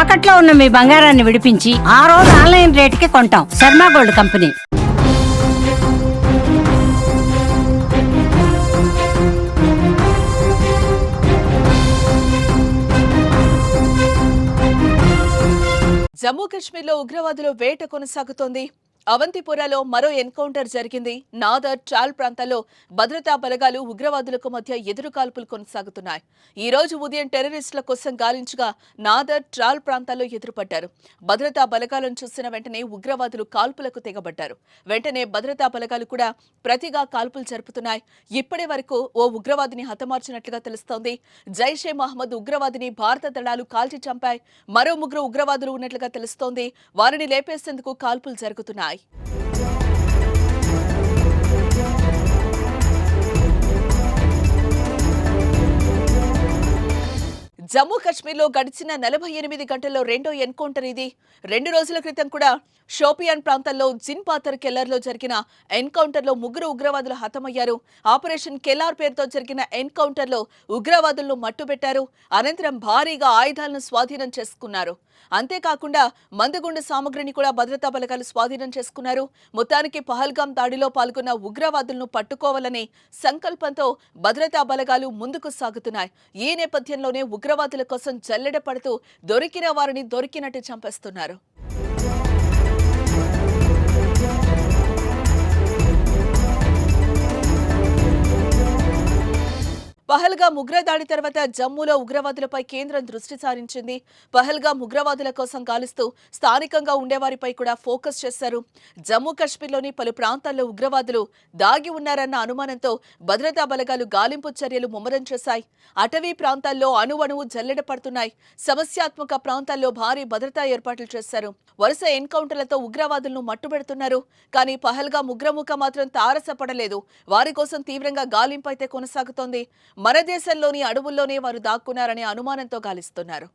తాకట్లో ఉన్న మీ బంగారాన్ని విడిపించి ఆ రోజు ఆన్లైన్ రేటుకి కొంటాం. Sharma gold company. జమ్మూ కాశ్మీర్లో ఉగ్రవాదుల వేట కొనసాగుతోంది. అవంతిపురాలో మరో ఎన్కౌంటర్ జరిగింది. నాదర్, ట్రాల్ ప్రాంతాల్లో భద్రతా బలగాలు ఉగ్రవాదులకు మధ్య ఎదురుకాల్పులు కొనసాగుతున్నాయి. ఈ రోజు ఉదయం టెర్రరిస్టుల కోసం గాలించగా నాదర్, ట్రాల్ ప్రాంతాల్లో ఎదురుపడ్డారు. భద్రతా బలగాలను చూసిన వెంటనే ఉగ్రవాదులు కాల్పులకు తెగబడ్డారు. వెంటనే భద్రతా బలగాలు కూడా ప్రతిగా కాల్పులు జరుపుతున్నాయి. ఇప్పటి వరకు ఓ ఉగ్రవాదిని హతమార్చినట్లుగా తెలుస్తోంది. జైషే మహమ్మద్ ఉగ్రవాదిని భారత దళాలు కాల్చి చంపాయి. మరో ముగ్గురు ఉగ్రవాదులు ఉన్నట్లుగా తెలుస్తోంది. వారిని లేపేసేందుకు కాల్పులు జరుగుతున్నాయి. జమ్మూ కాశ్మీర్లో గడిచిన 48 గంటల్లో రెండో ఎన్కౌంటర్ ఇది. 2 రోజుల క్రితం కూడా షోపియాన్ ప్రాంతంలో జిన్పాతర్ కెల్లర్లో జరిగిన ఎన్కౌంటర్లో ముగ్గురు ఉగ్రవాదులు హతమయ్యారు. ఆపరేషన్ కెలార్ పేరుతో జరిగిన ఎన్కౌంటర్లో ఉగ్రవాదులను మట్టుబెట్టారు. అనంతరం భారీగా ఆయుధాలను స్వాధీనం చేసుకున్నారు. అంతేకాకుండా మందుగుండు సామగ్రిని కూడా భద్రతా బలగాలు స్వాధీనం చేసుకున్నారు. మొత్తానికి పహల్గాం దాడిలో పాల్గొన్న ఉగ్రవాదులను పట్టుకోవాలనే సంకల్పంతో భద్రతా బలగాలు ముందుకు సాగుతున్నాయి. ఈ నేపథ్యంలోనే ఉగ్రవాదుల కోసం జల్లెడ పడుతూ దొరికిన వారిని దొరికినట్టు చంపేస్తున్నారు. పహల్గాం ఉగ్రదాడి తర్వాత జమ్మూలో ఉగ్రవాదులపై కేంద్రం దృష్టి సారించింది. పహల్గాం ఉగ్రవాదుల కోసం గాలిస్తూ స్థానికంగా ఉండేవారిపై కూడా ఫోకస్ చేశారు. జమ్మూ కాశ్మీర్లోని పలు ప్రాంతాల్లో ఉగ్రవాదులు దాగి ఉన్నారన్న అనుమానంతో భద్రతా బలగాలు గాలింపు చర్యలు ముమ్మరం చేశాయి. అటవీ ప్రాంతాల్లో అణువణువు జల్లెడ పడుతున్నాయి. సమస్యాత్మక ప్రాంతాల్లో భారీ భద్రతా ఏర్పాట్లు చేశారు. వరుస ఎన్కౌంటర్లతో ఉగ్రవాదులను మట్టుబెడుతున్నారు. కానీ పహల్గాం ఉగ్రముఖ మాత్రం తారసపడలేదు. వారి కోసం తీవ్రంగా గాలింపు అయితే కొనసాగుతోంది. మన దేశంలోని అడవుల్లోనే వారు దాక్కున్నారనే అనుమానంతో గాలిస్తున్నారు.